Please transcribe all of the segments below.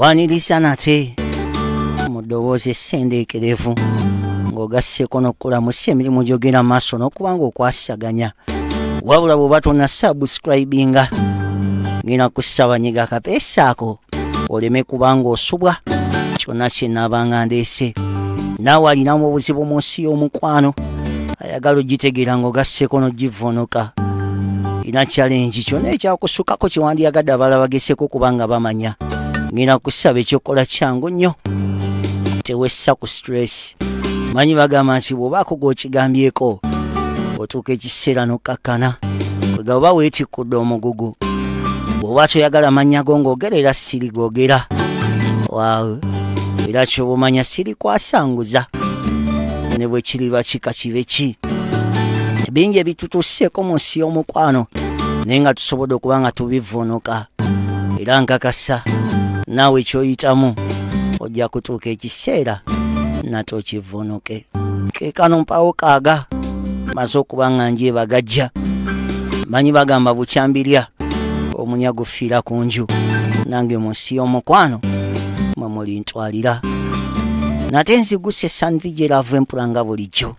wanirisa nate mu ddoboozi essendeekerevu ng'ogasseko n'okulamusa emirimu gy'ogenda maaso n'okubanga okwasaganya wabula bw'oba tonna subscribinga ngina kusabanyiga akapeesa ako oleme kubanga osubwa kyonna kye naabanga ndeese. Naawe alinamu obuzibu mu nsi y'omukwano ayagala ogitegeera ng'ogasseko n'ogivuunuka. Ina challenge kyonna ekyakusukako kyewandiyagadde abalala bageseko kubanga bamanya. Ngina kusaba ekyokola kyangu nnyo tewessa ku stress. Manyi bagamba nti bw'obaako gw'okigambyeko otuuka ekiseera n'okkakkana kwega oba weetikkudde omugugu bw'oba toyagala mannya go ng'ogerera siri googera. Waawe era ky'obumanya siri kwasanguza ne bwe kiriba kika kibe ki. Bingi ebitutusseeko mu nsi y'omukwano naye nga tusobodde okuba nga tubivuunuka era nkakasa naawe ekyoyitamu ojja kutuuka ekiseera nate okivuunuke. Keekano mpawo kaaga maze okuba nga njeebagajja. Manyi bagamba bukyambirya omunya gufiira ku nju, nange mu nsi y'omukwano mwe muli ntwalira. Nate nzigusse sanvigeravu empula nga bulijjo.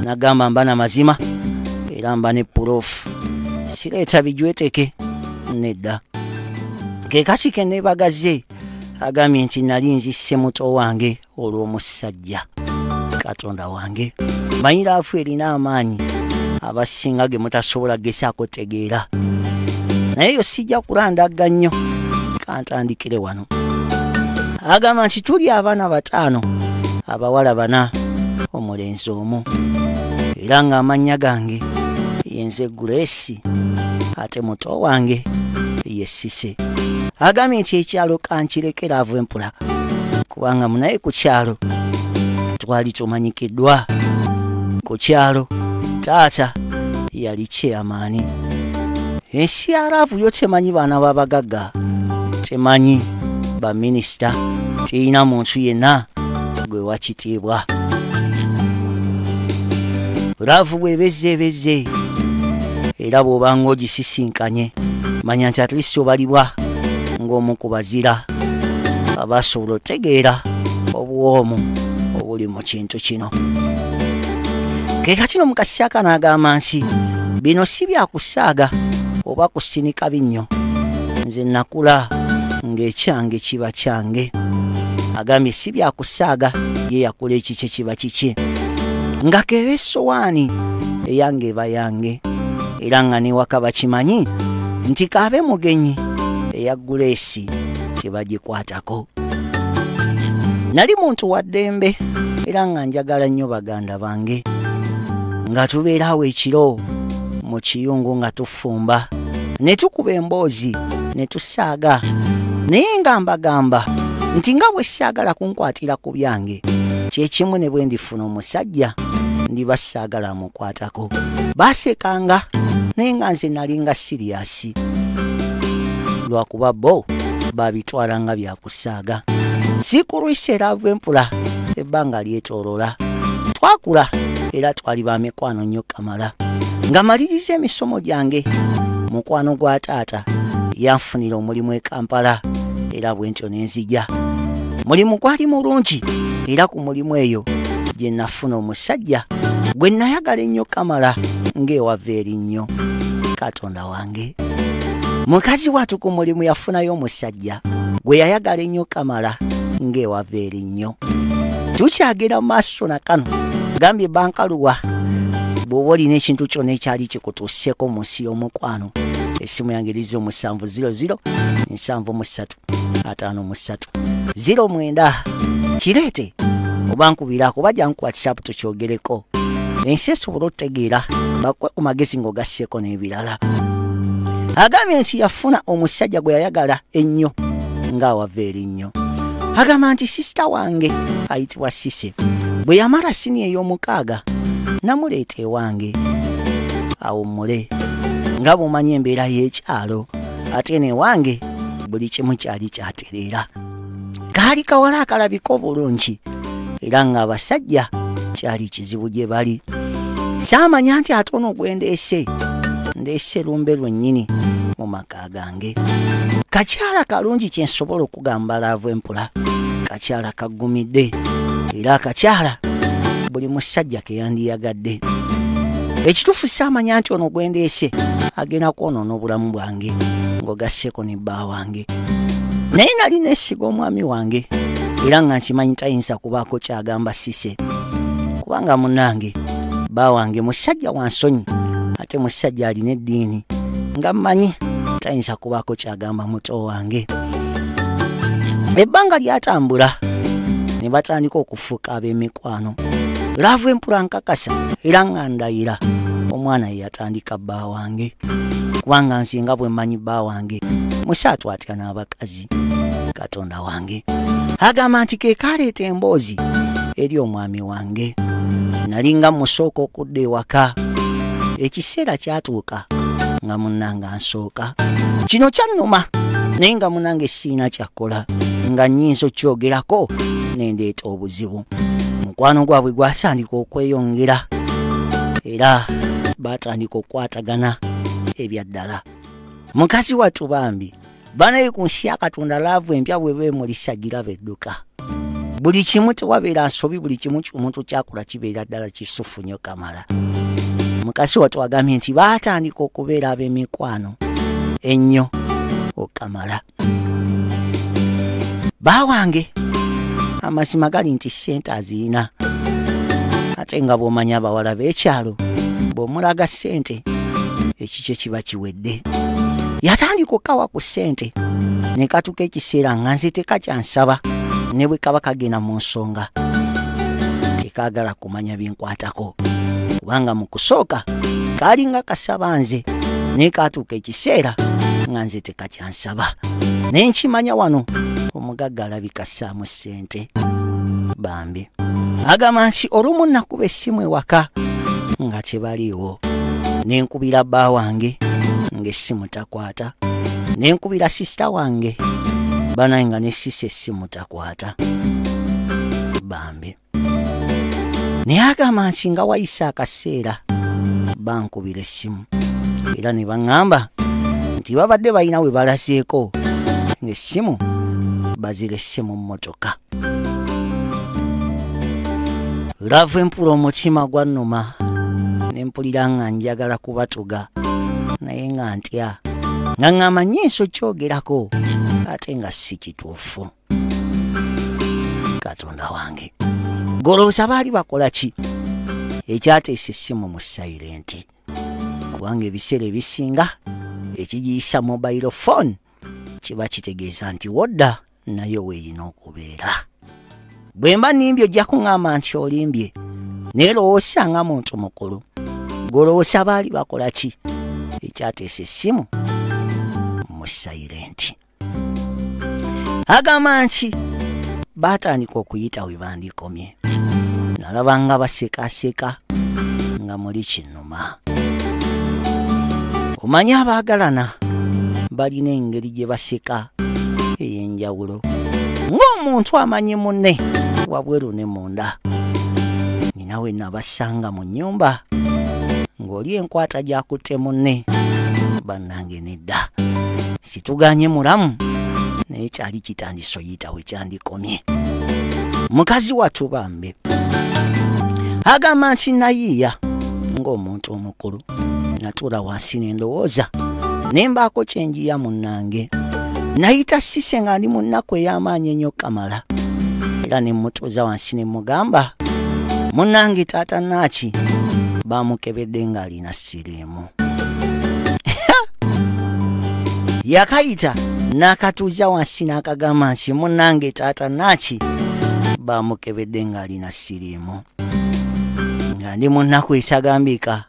Nagamba mba na mazima era mba ne puloofu, sireeta bijweteke nedda. Keekati ke neebagaze agambye nti nali nzisse muto wange olw'omusajja. Katonda wange manyi laafu erina amaanyi abasinga ge mutasobola gesaako tegeera, naye yo sijja kulandagga nnyo kantandikire wano. Agamba nti tuli abaana 5, abawala 4, omulenzi omu, era ng'amannya gange yenze Grace ate muto wange ye Sise. Agambye nti ekyalo kankirekera ava empula kubanga munaye ku kyalo twali tumanyikiddwa. Ku kyalo taata yali chairman. Ensi ya laavu yo temanyi baana b'abagagga, temanyi baminisita, terina muntu yenna gwe wakitiibwa. Laavu bwebezze era bw'obanga ogisisinkanye manya nti at least obalibwa ng'omu ku bazira abasobola otegeera obuwoomu obuli mu kintu kino. Keekati no mukasi aka n'agamba nti bino si byakusaaga oba kusinika binnyo, nze nakula ng'ekyange kiba kyange. Agambye si byakusaaga ye yakula ekikye kiba kikye, nga keeba essowaani eyange eba yange, era nga newaka bakimanyi nti kaabe mugenyi eya Grace tebagikwatako. Nali muntu wa ddembe era nga njagala nnyo baganda bange, nga tubeerawo ekiro mu kiyungu nga tufumba ne tukuba emboozi ne tusaaga, naye nga mbagamba nti nga bwe saagala kunkwatira ku byange kyekimu ne bwe ndifuna omusajja ndiba saagala mukwatako. Baasekanga naye nga nze nalinga siriyasi lwakuba bo babitwala nga byakusaaga. Sikulwise eraavu empula ebbanga lyetoolola. Twakula era twali ba mikwano nnyo kamala. Nga maliriza emisomo gyange mukwano gwa taata yanfunira omulimu e Kampala era bwentyo nenzija. Mulimu gwali mulungi era ku mulimu eyo gye nafuna omusajja gwe nayagala ennyo kamala ng'ewava erinnyo. Katonda wange mukazi watu ku mulimu yafunayo omusajja gwe yayagala ennyo kamala ng'ewava erinnyo. Tukyagera maaso na kano gambye bankaluwa bw'oba olina ekintu kyonna ekyali kikutuuseko mu nsi y'omukwano. Essimu yange lize 700 753 53 09 kireete oba nkubirako bajja nku WhatsApp tukyogereko ensi esobola otutegeera bakwe ku magezi ng'ogasseko n'ebirala. Agambye nti yafuna omusajja gwe yayagala ennyo ng'awava erinnyo. Agamba nti sisita wange ayitibwa Sise bwe yamala sini ey'omukaaga namuleeta ewange awummule. Nga bw'omanyi embeera y'ekyalo ate n'ewange buli kimu kyali kyatereera. Kaali kawala akalabika obulungi era ng'abasajja kyali kizibu gye bali. Saamanya nti ate ono gwe ndeese lumbe lwennyini mu maka gange. Kakyala kalungi kye nsobola okugamba Laavu Empula. Kakyala kagumidde era kakyala buli musajja ke yandiyagadde. Ekituufu saamanya nti ono gwendeese agenda kwonoona obulamu bwange ng'ogasseko ne bba wange. Naye nali neesiga omwami wange era nga nkimanyi tayinza kubaako kyagamba Cissy, kubanga munnange bba wange musajja wa nsonyi ate musajja alina eddiini nga mmanyi tayinza kubaako kyagamba muto wange. Ebbanga lyatambula ne batandika okufuuka ab'emikwano. Laavu Empula nkakasa era nga ndayira omwana ye yatandika bba wange, kubanga nsinga bwe mmanyi bba wange musaatu atya n'abakazi. Katonda wange agamba nti ke kaleeta emboozi eri omwami wange. Nalinga musooka okudda ewaka, ekiseera kyatuuka nga munnanga nsooka. Kino kyannuma naye nga munnange siina kyakkola nga nnyinza okyogerako nendeeta obuzibu. Mukwano gwabwe gwasandika okweyongera era batandika okukwatagana ebyaddala. Mukazi wattu bambi banaye ku nsi ya Katonda Laavu empya bwe beemulisa giraba edduka. Buli kimu tewabeera nsobi, buli kimu omuntu kyakola kibeera ddala kisufu nnyo kamala. Mukasi wattu agambye nti baatandika okubeera ab'emikwano ennyo okamala. Bba wange amazima gali nti ssente azirina, ate nga bw'omanya abawala b'ekyalo bw'omulaga ssente ekikye kiba kiwedde. Yatandika okkawa ku ssente ne katuuka ekiseera nga nze tekakyansaba ne bwe kaba kagenda mu nsonga tekaagala kumanya binkwatako, kubanga mu kusooka kaali nga kasaba nze naye katuuka ekiseera nga nze tekakyansaba. Naye nkimanya wano omugagga alabika assaamu ssente. Bambi agamba nti olumu nakuba essimu ewaka nga tebaliiwo, nenkubira bba wange ng'essimu takwata, nenkubira sisita wange banaye nga ne Cissy essimu takwata. Bambi naye agamba nti nga wayise akaseera bankubira essimu era ne baŋŋamba nti babadde balina we balaseeko ng'essimu baziresse mu mmotoka. Laavu Empula omutima gwannuma ne mpulira nga njagala kubatuga naye nga ntya nga ŋŋamba nnyinza okyogerako ate nga si kituufu. Katonda wange golooza baali bakola ki ekyateesa essimu mu silenti, kubanga ebiseera ebisinga ekigiyisa mobile phone kiba kitegeeza nti wodda naye weeyina okubeera. Bwe mba nimbye ojja kuŋŋamba nti olimbye, naye lowoosa nga muntu mukulu goloosa baali bakola ki ekyateesa essimu mu silenti. Agamba nti baatandika okuyita we bandikomye, nalaba nga basekaaseka nga muli kinnuma. Omanyi abaagalana balina engeri gye baseka ey'enjawulo, ng'omuntu amanyi munne wabweru ne munda. Nina we nabasanga mu nnyumba ng'oli enkwata gy'akutte munne, bannange nedda situganye mulamu naye kyali kitandise oyita we kyandikomye. Mukazi wattu bambi agamba nti nayiiya ng'omuntu omukulu, natuula wansi ne ndowooza ne mbaako kye njiya munnange. Nayita Cissy nga ndi mu nnaku ey'amaanyi ennyo kamala era ne mmutuuza wansi ne mugamba munnange taata Naaki baamukebedde ng'alina siriimu. Yakayita n'akatuuza wansi n'akagamba nti munnange taata Naaki baamukebedde ng'alina siriimu. Nga ndi mu nnaku ekyagambiika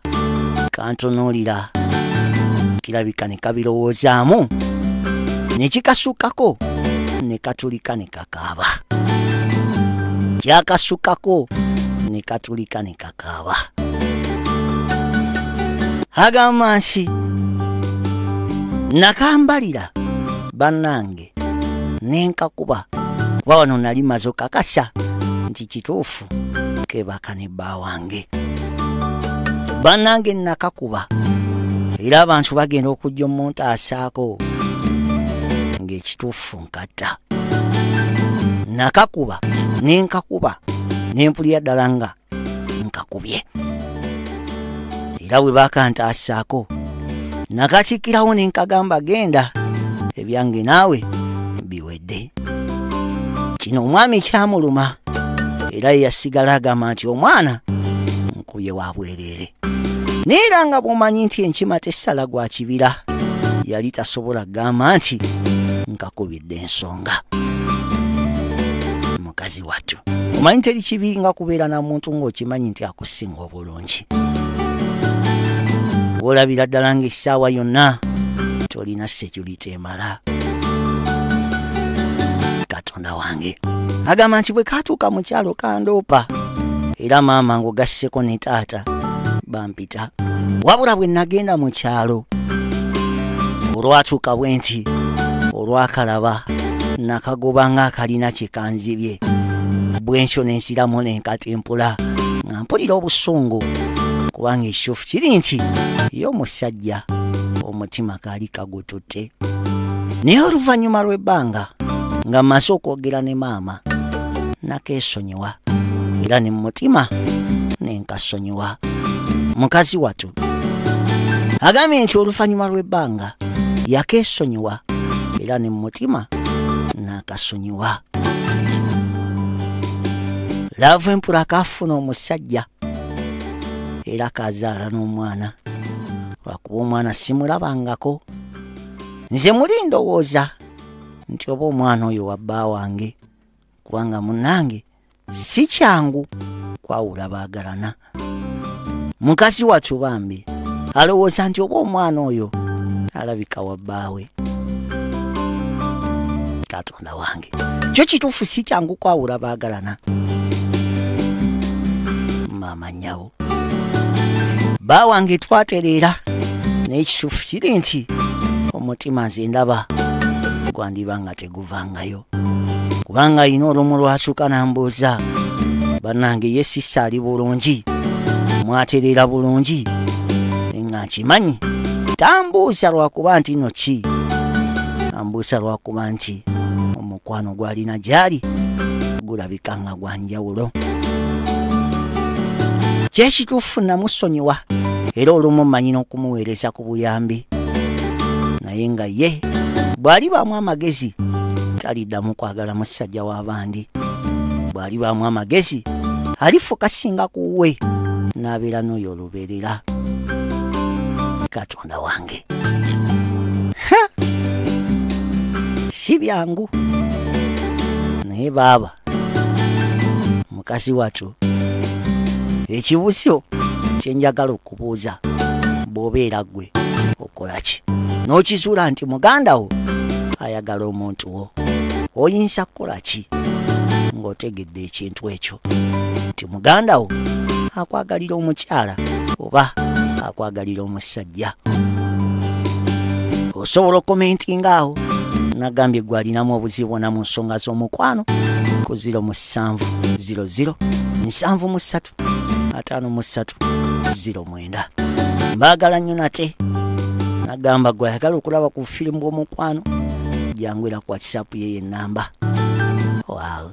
kantunuulira kirabika ne kabirowoozaamu ne kikasukkako ne katulika ne kakaaba. Kyakasukkako ne katulika ne kakaaba. Agamba nti nakambalira bannange nenkakuba, kuba wano nali maze okakasa nti kituufu kebaka ne bba wange. Bannange nakakuba era abantu bagenda okujja omuntu asaako ng'ekituufu nkatta nakakuba nenkakuba nempulira ddala nga nkakubye era bwe bakantasaako nakakikirawo nenkagamba genda ebyange naawe biwedde. Kino omwami kyamuluma era yasigala agamba nti omwana nkubye wa bwereere neera nga bw'omanyi nti enkima tessala gwa kibira yali tasobola kugamba nti nkakubidde ensonga. Mukazi wattu omanyi teri kibi nga kubeera na muntu ng'okimanyi nti akusinga obulungi olabira ddala ng'essaawa yonna tolina security emala. Katonda wange agamba nti bwe katuuka mu kyalo kandoopa era maama ng'ogasseko ne taata bampita wabula bwe nagenda mu kyalo olwatuuka bwe nti olwakalaba nakagoba ng'akalina kye kanzibye bwensyo n'ensiramu n'enkatempula nga mpulira obusungu kubanga ekituufu kiri nti ye omusajja omutima kaali kagututte. Naye oluvannyuma lw'ebbanga nga mmaze okwogera ne maama nakeesonyiwa era ne mutima nenkasonyiwa. Mukazi wattu agambye nti oluvannyuma lw'ebbanga yakeesonyiwa era ne mutima nakasonyiwa. Laavu empula kaafuna omusajja era kazaala n'omwana lwakuba omwana simulabangako. Nze muli ndowooza nti oba omwana oyo wa bba wange kubanga munnange si kyangu kwawula baagalana. Mukazi wattu bambi alowooza nti oba omwana oyo alabika wa bbaawe. Katonda wange kyo kituufu si kyangu kwawula baagalana. Maama nyawo bba wange twatereera n'ekituufu kiri nti omutima nze ndaba gwandiba nga teguvangayo kubanga alina olumu lwatuuka n'ambuuza bannange ye sissa ali bulungi mwatereera bulungi nga nkimanyi tambuusa lwakuba nti no ki ambuusa lwakuba nti omukwano gwalina gyali gulabika nga gwa njawulo. Kyekituufu namusonyiwa era olumu mmanyi n'okumuweereza ku buyambi naye nga ye bw'alibaamu amagezi taliddamu kwagala musajja w'abandi. Bw'alibaamu amagezi alifuka singa kuwe n'abeera n'oyo olubeerera. Katonda wange si byangu naye baaba mukazi wattu ekibuuzo kyenjagala okubuuza bw'obeera ggwe okola ki n'okizuula nti muganda wo ayagala omuntu wo oyinza kukola ki ng'otegedde ekintu ekyo nti muganda wo akwagalira omukyala oba akwagalira omusajja? Osobola okomentinga awo nagambye gwe alinamu obuzibu na mu nsonga z'omukwano ku 0700 737 5309. Mbaagala nnyo nate nagamba gwe ayagala okulaba ku firimu bw'omukwano jangwera ku WhatsApp yeye namba. Wow.